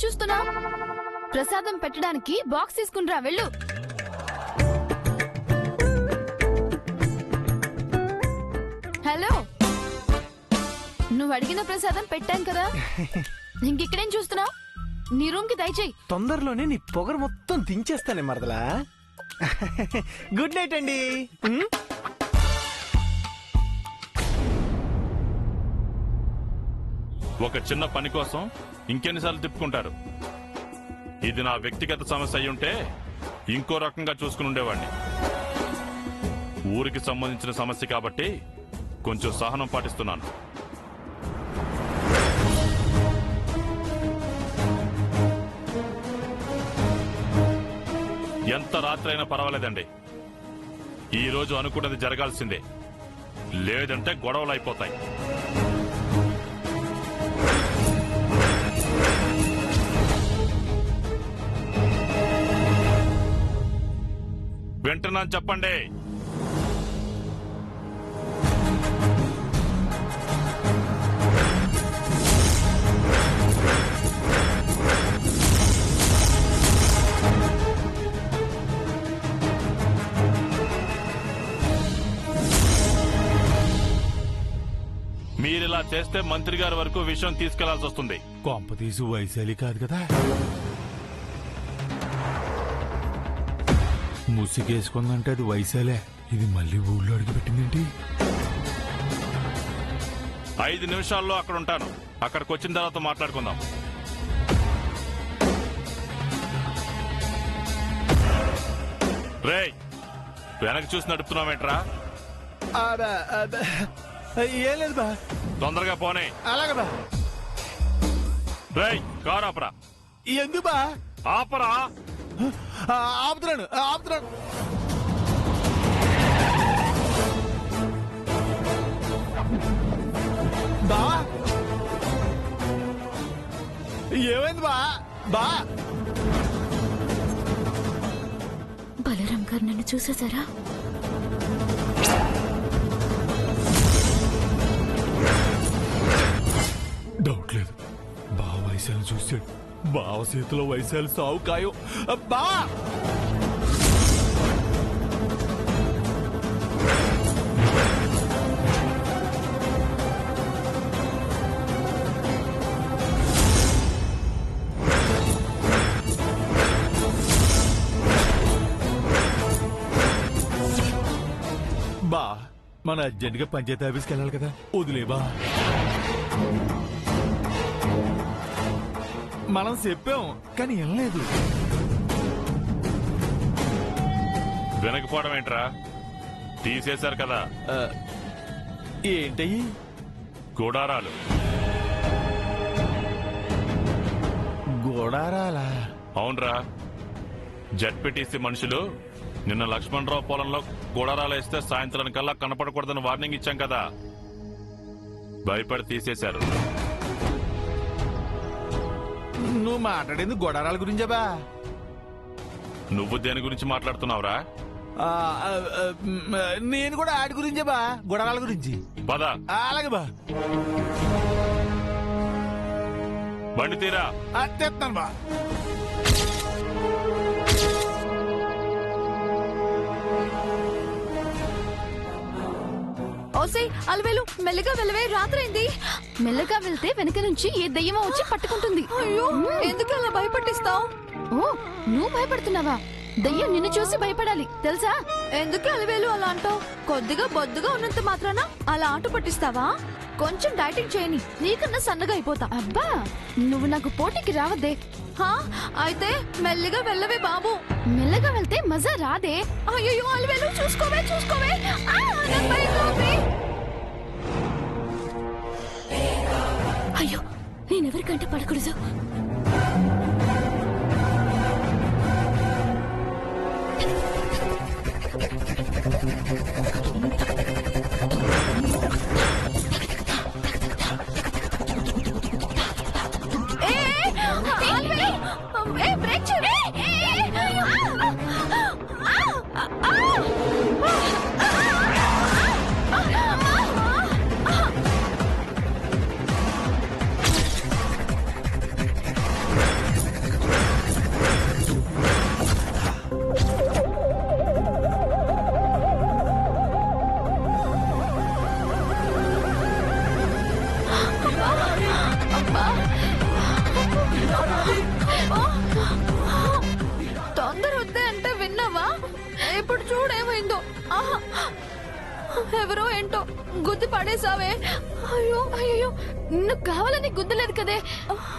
చూస్తున్నా? ప్రసాదం పెట్టడానికి బాక్స్ తీసుకునిరా, వెళ్ళు. హలో, నువ్వు అడిగిన ప్రసాదం పెట్టాను కదా, ఇంకిక్కడేం చూస్తున్నావు? నీ రూమ్ కి దయచేయి. తొందరలోనే నీ పొగరు మొత్తం దించేస్తానే మరదలా. గుడ్ నైట్ అండి. ఒక చిన్న పని కోసం ఇంకెన్నిసార్లు తిప్పుకుంటారు? ఇది నా వ్యక్తిగత సమస్య అయ్యుంటే ఇంకో రకంగా చూసుకుని ఉండేవాడిని. ఊరికి సంబంధించిన సమస్య కాబట్టి కొంచెం సహనం పాటిస్తున్నాను. ఎంత రాత్రైనా పర్వాలేదండి, ఈ రోజు అనుకున్నది జరగాల్సిందే, లేదంటే గొడవలు అయిపోతాయి. వింటున్నాను, చెప్పండి. మీరిలా చేస్తే మంత్రి గారి వరకు విషయం తీసుకెళ్లాల్సి వస్తుంది. కొంప తీసు వైశాలి కాదు కదా? ముసిగేసుకుందంటే అది వైశాలే. ఇది మళ్ళీ ఊళ్ళో అడిగి పెట్టిందేంటి? 5 నిమిషాల్లో అక్కడ ఉంటాను. అక్కడికి వచ్చిన తర్వాత మాట్లాడుకుందాం. రేయ్, వెనక్కి చూసి నడుపుతున్నావేంట్రా? ఏం లేదు బా. తొందరగా పోనీ. అలాగే బా. రేయ్, కారు ఆపరా. ఎందుకు బా? ఆపరా. ఆపుతున్నాను ఆపుతున్నాను. బా, ఏమైంది బా? బా, బలరాం గారు నన్ను చూసేశారా? డౌట్ లేదు, బావ వైశాలి చూశాడు. బావ చేతిలో వైశాలి సావు ఖాయం. బా. బా, మన అర్జెంట్గా పంచాయతీ ఆఫీస్కి వెళ్ళాలి కదా, వదిలే బా. మనం చెప్పాం కానీ వెళ్ళలేదు. వెనకపోవడం ఏంట్రా? తీసేశారు కదా. ఏంటయ్యి? గుడారాలు. గోడారాలా? అవునరా, జడ్పీటీసీ మనుషులు నిన్న లక్ష్మణరావు పొలంలో గుడారాలు వేస్తే సాయంత్రానికల్లా కనపడకూడదని వార్నింగ్ ఇచ్చాం కదా, భయపడి తీసేశారు. నువ్వు మాట్లాడేది గొడారాల గురించే బా. నువ్వు దేని గురించి మాట్లాడుతున్నావురా? నేను కూడా ఆడి గురించే బా, గొడారాల గురించి. పద. అలాగే బా. బండి తీరా. తెస్తాను బా. ఓసే అలవేలు, మెల్లగా వెళ్ళవే, రాత్రైంది. మెల్లగా వెళ్తే వెనక నుంచి ఏ దయ్యమో వచ్చి పట్టుకుంటుంది. అయ్యో, ఎందుకు అలా భయపట్టిస్తావు? ఓ, నువ్వు భయపడుతున్నావా? దయ్యం నిన్ను చూసి భయపడాలి, తెలుసా? ఎందుకు అలవేలు అలా అంటావు? కొద్దిగా బొద్దుగా ఉన్నంత మాత్రాన అలా ఆట పట్టిస్తావా? కొంచెం డైటింగ్ చేయని, నీకన్నా సన్నగా అయిపోతా. అబ్బా, నువ్వు నాకు పోటీకి రావద్దే. అయితే మెల్లిగా వెళ్ళవే బాబు. మెల్లగా వెళ్తే మజా రాదే. అయ్యో అలవేలు, చూసుకోవే చూసుకోవే. అయ్యో, నేనెవరికంటే పడకూడదు. బ్రేక్ చూడే. అబ్బా. తొందర వద్దే అంటే విన్నావా? ఇప్పుడు చూడేమైందో. ఆహా. ఎవరో ఏంటో గుద్ది పడేసావే. అయ్యో అయ్యో, నువ్వు కావాలని గుద్దలేదు కదే,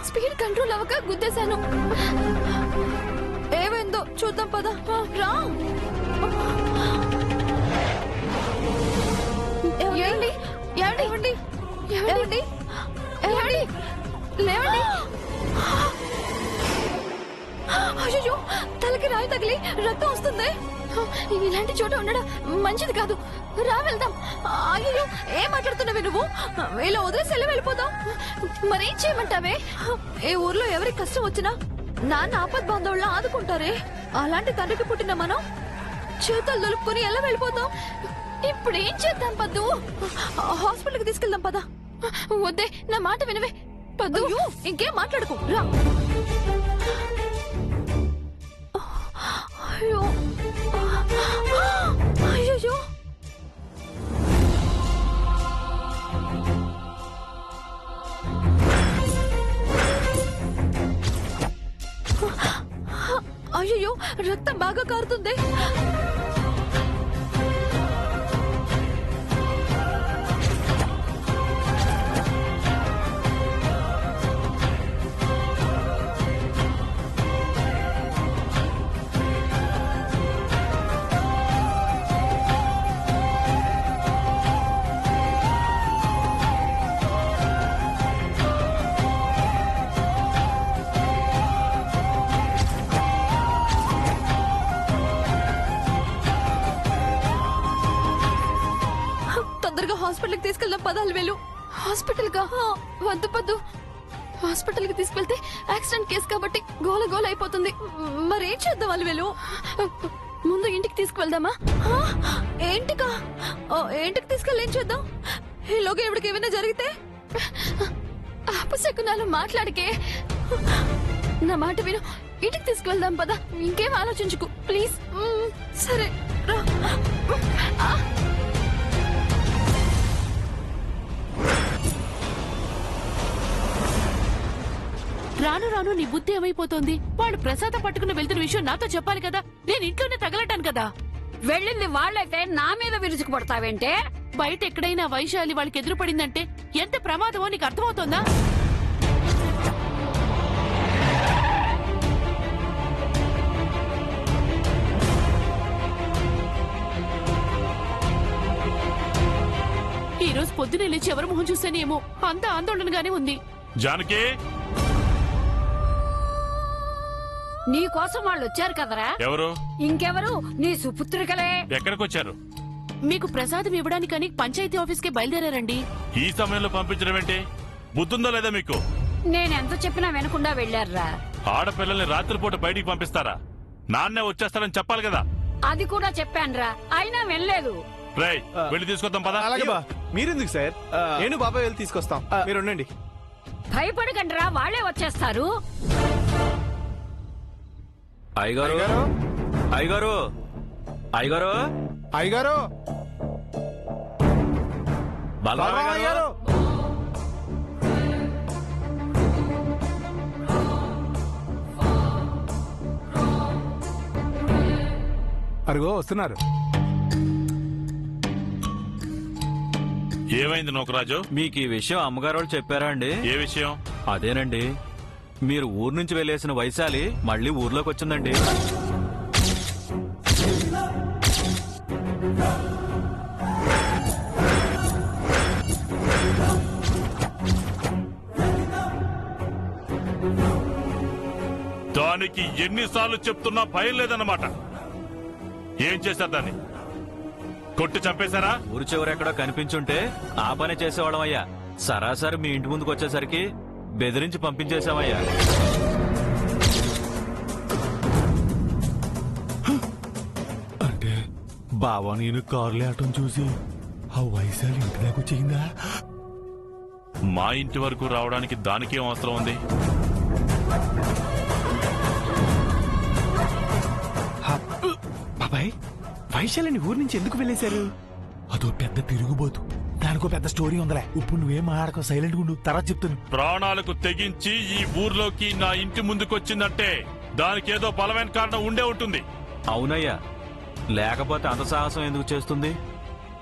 స్పీడ్ కంట్రోల్ అవ్వక గుద్దేశాను. ఏమైందో చూద్దాం పద. రా. ఏమండి ఏమండి ఏమండి ఏమండి లేవండి. అయ్యో, తలకి రాయి తగిలి రక్తం వస్తుంది. ఇలాంటి చోట ఉండడం మంచిది కాదు. రా వెళ్దాం. అయ్యో, ఏం మాట్లాడుతున్నావే నువ్వు? ఇలా వదిలేసి వెళ్ళిపోదాం. మరేం చేయమంటావే? ఏ ఊర్లో ఎవరికి కష్టం వచ్చినా నాన్న ఆపద్ బాంధవుల్లా ఆదుకుంటారే. అలాంటి తండ్రికి పుట్టిన మనం చేతులు దులుపుకొని ఎలా వెళ్ళిపోతాం? ఇప్పుడు ఏం చేద్దాం పద్దు? హాస్పిటల్కి తీసుకెళ్దాం పద. వద్దే, నా మాట వినవే పద్దు. ఇంకేం మాట్లాడుకో, రా. అయ్యో అయ్యో, అయ్యో, రక్తం బాగా కారుతుంది. తొందరగా హాస్పిటల్కి తీసుకెళ్దాం పదాలు వేలు. హాస్పిటల్ కా? వద్దు పద్దు, హాస్పిటల్ కి తీసుకెళ్తే యాక్సిడెంట్ కేసు కాబట్టి గోల గోల అయిపోతుంది. మరేం చేద్దాం అలవేలు? ముందు ఇంటికి తీసుకువెళ్దామా? ఏంటికా? ఏంటికి తీసుకెళ్ళి ఏం చేద్దాం? ఈలోగా ఎవరికి ఏమైనా జరిగితే? అపశకునాలు మాట్లాడికే. నా మాట విను, ఇంటికి తీసుకువెళ్దాం పదా. ఇంకేం ఆలోచించుకు ప్లీజ్. సరే రా. రాను రాను నీ బుద్ధి ఏమైపోతోంది? వాళ్ళు ప్రసాదం పట్టుకుని వెళ్తున్న విషయం నాతో చెప్పాలి కదా. నేను ఇంట్లోనే తగలటాను కదా. వెళ్ళింది వాళ్ళైతే నా మీద విరుచుకు పడతావేంటే? బయట ఎక్కడైనా వైశాలి వాళ్ళకి ఎదురు పడిందంటే ఎంత ప్రమాదమో నీకు అర్థమవుతోందా? ఈ రోజు పొద్దునే లేచి ఎవరి మొహం చూస్తేనేమో అంత ఆందోళనగానే ఉంది. జానకి, నీ కోసం వాళ్ళు వచ్చారు కదరా. ఎవరు? ఇంకెవరు? నీ సుపుత్రికలే. ఎక్కడికి వచ్చారు? మీకు ప్రసాదం ఇవ్వడానికని పంచాయతీ ఆఫీస్కి బయలుదేరారండి. ఈ సమయంలో పంపించడం ఏంటి? బుద్ధుందో లేదా మీకు? నేనెంత చెప్పినా వినకుండా వెళ్ళారురా. ఆడపిల్లల్ని రాత్రిపూట బయటికి పంపిస్తారా? నాన్నే వచ్చేస్తారని చెప్పాలి కదా. అది కూడా చెప్పానురా, అయినా వినలేదు. రేయ్, వెళ్ళి తీసుకొద్దాం పదా. అలాగే బా. మీరెందుకు సార్? నేను బాబాయ్ వెళ్ళి తీసుకొస్తాం. మీరు ఉండండి. భయపడకండిరా, వాళ్లే వచ్చేస్తారు. అయ్యగారు, అయ్యగారు, అయ్యగారు, అయ్యగారు, బలరామయ్య గారు. అరుగో వస్తున్నారు. ఏమైంది నోకరాజు? మీకు ఈ విషయం అమ్మగారు వాళ్ళు చెప్పారా అండి? ఏ విషయం? అదేనండి, మీరు ఊరు నుంచి వెళ్లేసిన వైశాలి మళ్ళీ ఊర్లోకి వచ్చిందండి. దానికి ఎన్నిసార్లు చెప్తున్నా భయం లేదన్నమాట. ఏం చేశారు దాన్ని? కొట్టి చంపేశారా? ఊరు చివరెక్కడో కనిపించుంటే ఆ పని చేసేవాళ్ళం అయ్యా. సరాసరి మీ ఇంటి ముందుకు వచ్చేసరికి బెదిరించి పంపించేశామయ్యా. అంటే బావా నేను కారులో ఆటం చూసి ఆ వైశాలి ఇంటి దాకా వచ్చిందా? మా ఇంటి వరకు రావడానికి దానికేం అవసరం ఉంది? బాబాయ్, వైశాలిని ఊరి నుంచి ఎందుకు వెళ్ళేశారు? అదో పెద్ద తిరుగుబోతు. దాని దానికో పెద్ద స్టోరీ ఉందిలే. ఇప్పుడు నువ్వేం మాట్లాడుకో, సైలెంట్ ఉండు, తర్వాత చెప్తాను. ప్రాణాలకు తెగించి ఈ ఊర్లోకి నా ఇంటి ముందుకొచ్చిందంటే దానికి ఏదో బలమైన కారణం ఉండే ఉంటుంది. అవునయ్యా, లేకపోతే అంత సాహసం ఎందుకు చేస్తుంది?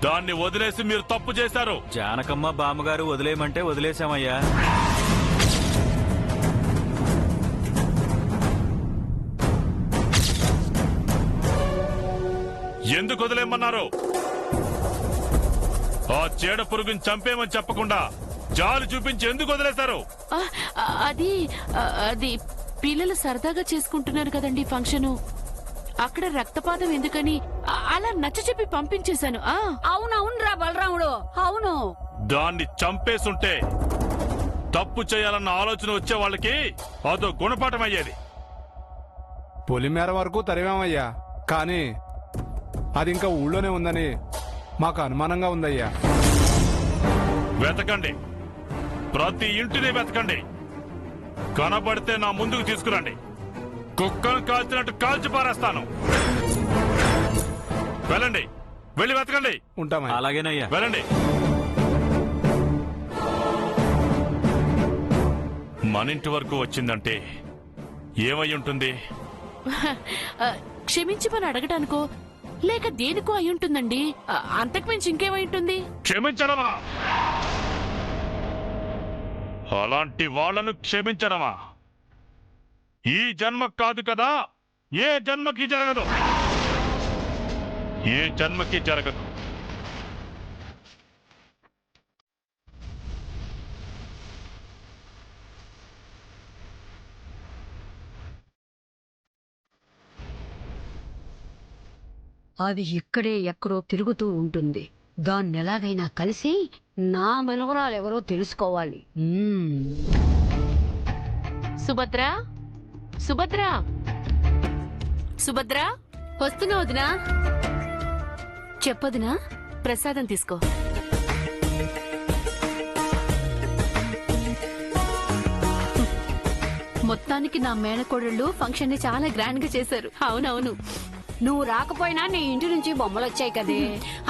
దాన్ని వదిలేసి మీరు తప్పు చేశారు. జానకమ్మ బామ్మగారు వదిలేయమంటే వదిలేశామయ్యా. ఎందుకు వదిలేయమన్నారు? ఆ చీడ పురుగుని చంపేమని చెప్పకుండా జాలి చూపించి ఎందుకు వదిలేశారు? ఆ, అది పిల్లలు సరదాగా చేసుకుంటున్నారు కదండి ఫంక్షను. అక్కడ రక్తపాతం ఎందుకని అలా నచ్చచెప్పి పంపించేశాను. అవునవునురా బలరాముడు, అవును. దాన్ని చంపేసుంటే తప్పు చేయాలన్న ఆలోచన వచ్చే వాళ్ళకి అదో గుణపాఠం అయ్యేది. పొలిమేర వరకు తరివామయ్యా, కానీ అది ఇంకా ఊళ్ళోనే ఉందని మాకు అనుమానంగా ఉందయ్యా. వెతకండి, ప్రతి ఇంటిని వెతకండి. కనబడితే నా ముందుకు తీసుకురండి. కుక్కను కాల్చినట్టు కాల్చి పారేస్తాను. వెళ్ళండి, వెళ్ళి వెతకండి. ఉంటామయ్యా. అలాగేనయ్యా. వెళ్ళండి. మన ఇంటి వరకు వచ్చిందంటే ఏమై ఉంటుంది? క్షమించమని అడగటానికో లేక దేనికో అయి ఉంటుందండి. అంతకు మించి ఇంకేమై ఉంటుంది? క్షమించడమా? అలాంటి వాళ్ళను క్షమించడమా? ఈ జన్మ కాదు కదా, ఏ జన్మకి జరగదు. ఏ జన్మకి జరగదు. అది ఇక్కడే ఎక్కడో తిరుగుతూ ఉంటుంది. దాన్ని ఎలాగైనా కలిసి నా మనవరాలు ఎవరో తెలుసుకోవాలి. సుభద్ర, సుభద్ర, సుభద్ర, వస్తున్నా వదినా. చెప్పొదినా. ప్రసాదం తీసుకో. మొత్తానికి నా మేనకోడళ్ళు ఫంక్షన్ ని చాలా గ్రాండ్ గా చేశారు. అవునవును, నువ్వు రాకపోయినా నీ ఇంటి నుంచి బొమ్మలు వచ్చాయి కదే.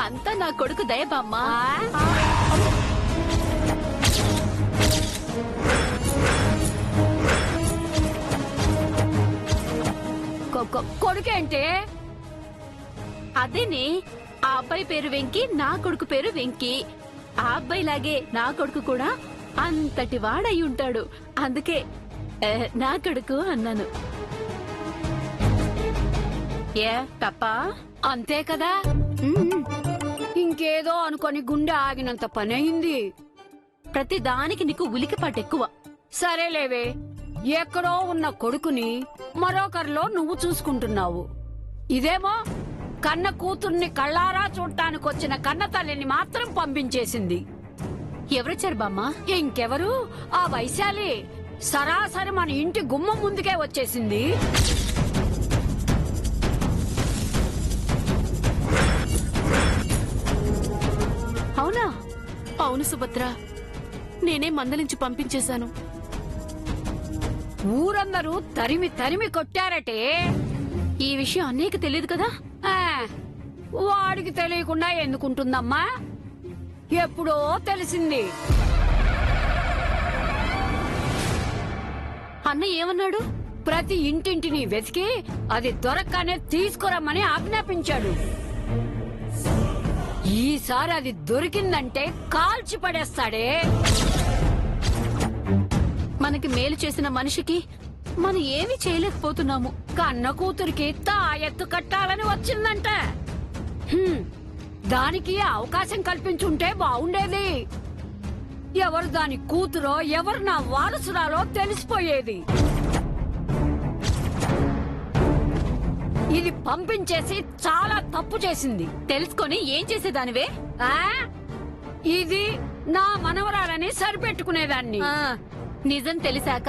అంతా నా కొడుకు దయబామ్మ. కొడుకేంటే? అదేనే, ఆ అబ్బాయి పేరు వెంకి, నా కొడుకు పేరు వెంకి. ఆ అబ్బాయి లాగే నా కొడుకు కూడా అంతటి వాడయి ఉంటాడు. అందుకే నా కొడుకు అన్నాను. ఏ తప్ప? అంతే కదా. ఇంకేదో అనుకొని గుండె ఆగినంత పని అయింది. ప్రతి దానికి నీకు ఉలికిపాటు ఎక్కువ. సరేలేవే, ఎక్కడో ఉన్న కొడుకుని మరొకరిలో నువ్వు చూసుకుంటున్నావు. ఇదేమో కన్న కూతుర్ని కళ్ళారా చూడటానికొచ్చిన కన్న తల్లిని మాత్రం పంపించేసింది. ఎవరొచ్చారు బామ్మ? ఇంకెవరు, ఆ వైశాలి సరాసరి మన ఇంటి గుమ్మం ముందుకే వచ్చేసింది. అవునా? అవును సుభద్ర, నేనే మందలించి పంపించేశాను. ఊరందరూ తరిమి తరిమి కొట్టారటే. ఈ విషయం అన్నయ్యకి తెలియదు కదా. ఆ, వాడికి తెలియకుండా ఎందుకుంటుందమ్మా? ఎప్పుడో తెలిసింది. అన్నయ్య ఏమన్నాడు? ప్రతి ఇంటింటిని వెతికి అది దొరకనే తీసుకురమ్మని ఆజ్ఞాపించాడు. ఈసారి అది దొరికిందంటే కాల్చి పడేస్తాడే. మనకి మేలు చేసిన మనిషికి మనం ఏమీ చేయలేకపోతున్నాము. కన్న కూతురికి తాయెత్తు కట్టాలని వచ్చిందంట. దానికి అవకాశం కల్పించుంటే బాగుండేది. ఎవరు దాని కూతురో ఎవరు నా వారసురాలో తెలిసిపోయేది. ఇది పంపించేసి చాలా తప్పు చేసింది. తెలుసుకొని ఏం చేసేదానివే? ఆ ఇది నా మనవరాలని సరిపెట్టుకునేదాన్ని. నిజం తెలిసాక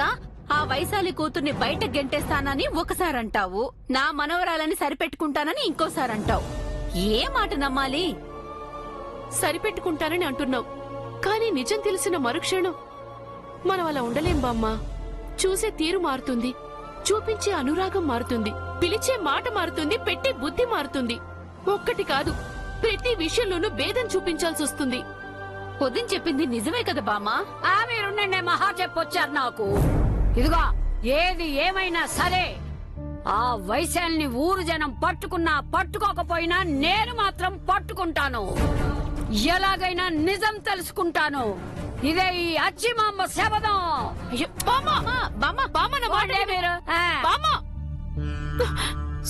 ఆ వైశాలి కూతుర్ని బయట గెంటేస్తానని ఒకసారంటావు, నా మనవరాలని సరిపెట్టుకుంటానని ఇంకోసారంటావు. ఏ మాట నమ్మాలి? సరిపెట్టుకుంటానని అంటున్నావు, కానీ నిజం తెలిసిన మరుక్షణం మనం అలా ఉండలేం బామ్మ. చూసే తీరు మారుతుంది, చూపించే అనురాగం మారుతుంది, పిలిచే మాట మారుతుంది, పెట్టే బుద్ధి మారుతుంది. ఒక్కటి కాదు, ప్రతి విషయంలోనూ భేదం చూపించాల్సి వస్తుంది. వదిన చెప్పింది నిజమే కదా బామ్మ. మీరుండే మహా చెప్పొచ్చారు నాకు. ఇదిగో ఏది ఏమైనా సరే ఆ వైశాల్ని ఊరు జనం పట్టుకున్నా పట్టుకోకపోయినా నేను మాత్రం పట్టుకుంటాను. ఎలాగైనా నిజం తెలుసుకుంటాను. ఇదే ఈ అచ్చిమాంబ శబదం. అయ్యో బామ్మ, బామ్మ, బామ్మ నా మాట వాడే మీరు బామ్మ.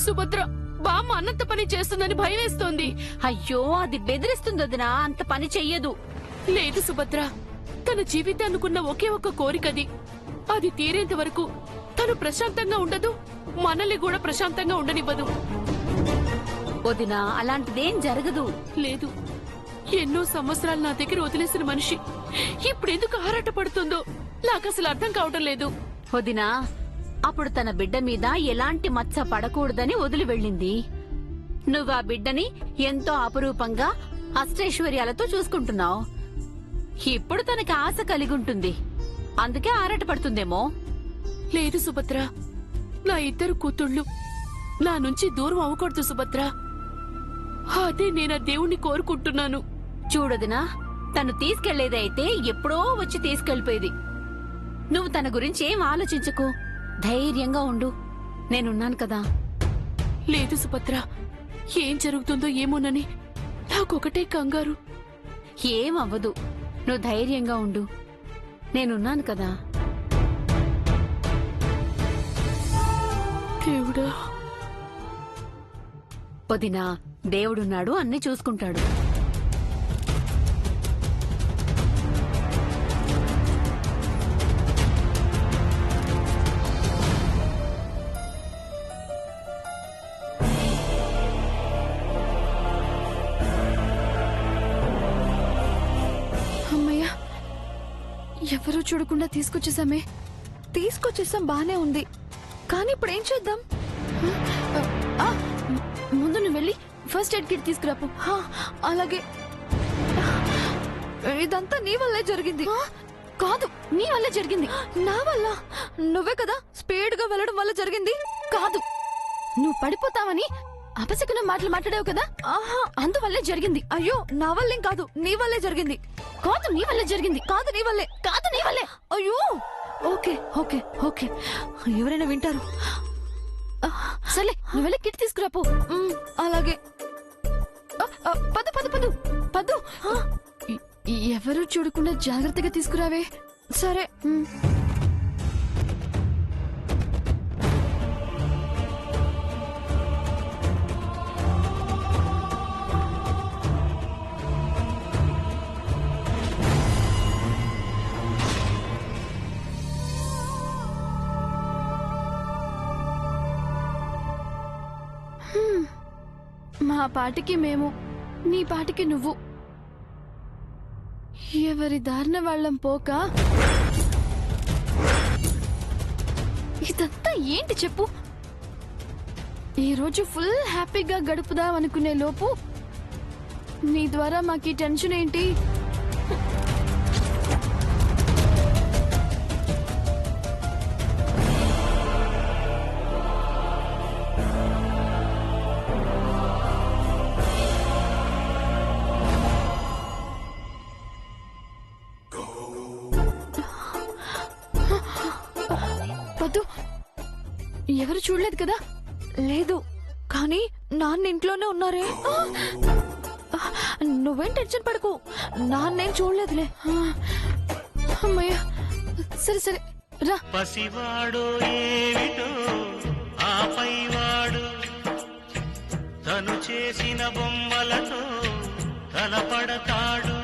సుభద్ర బామ్మ అన్నంత పని చేస్తుందని భయం వేస్తోంది. అయ్యో అది బెదిరిస్తుంది వదినా, అంత పని చెయ్యదు. లేదు సుభద్ర, తన జీవితానుకున్న ఒకే ఒక్క కోరికది. అది తీరేంత వరకు తను ప్రశాంతంగా ఉండదు, మనల్ని కూడా ప్రశాంతంగా ఉండనివ్వదు. వదినా అలాంటిదేం జరగదు. లేదు, ఎన్నో సంవత్సరాలు నా దగ్గర వదిలేసిన మనిషి ఇప్పుడెందుకు ఆరాటపడుతుందో నాకు అసలు అర్థం కావటం లేదు. వదినా అప్పుడు తన బిడ్డ మీద ఎలాంటి మచ్చ పడకూడదని వదిలి వెళ్ళింది. నువ్వు ఆ బిడ్డని ఎంతో అపురూపంగా అష్టైశ్వర్యాలతో చూసుకుంటున్నావు. ఇప్పుడు తనకి ఆశ కలిగి ఉంటుంది, అందుకే ఆరాటపడుతుందేమో. లేదు సుభద్ర, నా ఇద్దరు కూతుళ్ళు నా నుంచి దూరం అవ్వకూడదు సుభద్ర. అదే నేను ఆ దేవుణ్ణి కోరుకుంటున్నాను. చూడదునా, తను తీసుకెళ్లేదైతే ఎప్పుడో వచ్చి తీసుకెళ్లిపోయేది. నువ్వు తన గురించి ఏం ఆలోచించకు, ధైర్యంగా ఉండు, నేనున్నాను కదా. లేదు సుభద్ర, ఏం జరుగుతుందో ఏమోనని నాకొకటే కంగారు. ఏం అవ్వదు, నువ్వు ధైర్యంగా ఉండు, నేనున్నాను కదా. దేవుడా. వదినా, దేవుడున్నాడు, అన్నీ చూసుకుంటాడు. అమ్మయ్యా, ఎవరూ చూడకుండా తీసుకొచ్చేసాం బానే ఉంది. కానీ ఇప్పుడు ఏం చేద్దాం? ముందు నువ్వు వెళ్ళి ఫస్ట్ ఎయిడ్ కిట్ తీసుకురాపు. అలాగే. ఇదంతా నీ వల్లే జరిగింది. కాదు, నీ వల్ల జరిగింది. నా వల్ల? నువ్వే కదా స్పీడ్ గా వెళ్ళడం వల్ల జరిగింది. కాదు, నువ్వు పడిపోతావని అపశకున మాటలు మాట్లాడావు కదా, అందువల్లే జరిగింది. అయ్యో, నా వల్లేం కాదు, నీ వల్లే జరిగింది. కాదు, నీ వల్లే జరిగింది. కాదు, నీ వల్లే. కాదు, నీ వల్లే. అయ్యో, ఓకే ఓకే ఓకే, ఎవరైనా వింటారు. సర్లే, నువ్వు వెళ్ళి కిట్ తీసుకురాపో. అలాగే. పదు పదు పదు పదు. ఎవరు చూడకుండా జాగ్రత్తగా తీసుకురావే. సరే. మా పాటికి మేము, నీ పాటికి నువ్వు. ఎవరి దారిన వాళ్ళం పోక. ఇదంతా ఏంటి చెప్పు? ఈ రోజు ఫుల్ హ్యాపీగా గడుపుదాం అనుకునే లోపు నీ ద్వారా మాకీ టెన్షన్ ఏంటి? వద్దు, ఎవరు చూడలేదు కదా? లేదు, కానీ నాన్న ఇంట్లోనే ఉన్నారే. నువ్వేం టెన్షన్ పడకు, నాన్నేం చూడలేదులే. అమ్మయ్య, సరే సరే రా. పసివాడు ఏమిటో ఆపైవాడు తను చేసిన బొమ్మలతో తలపడతాడు.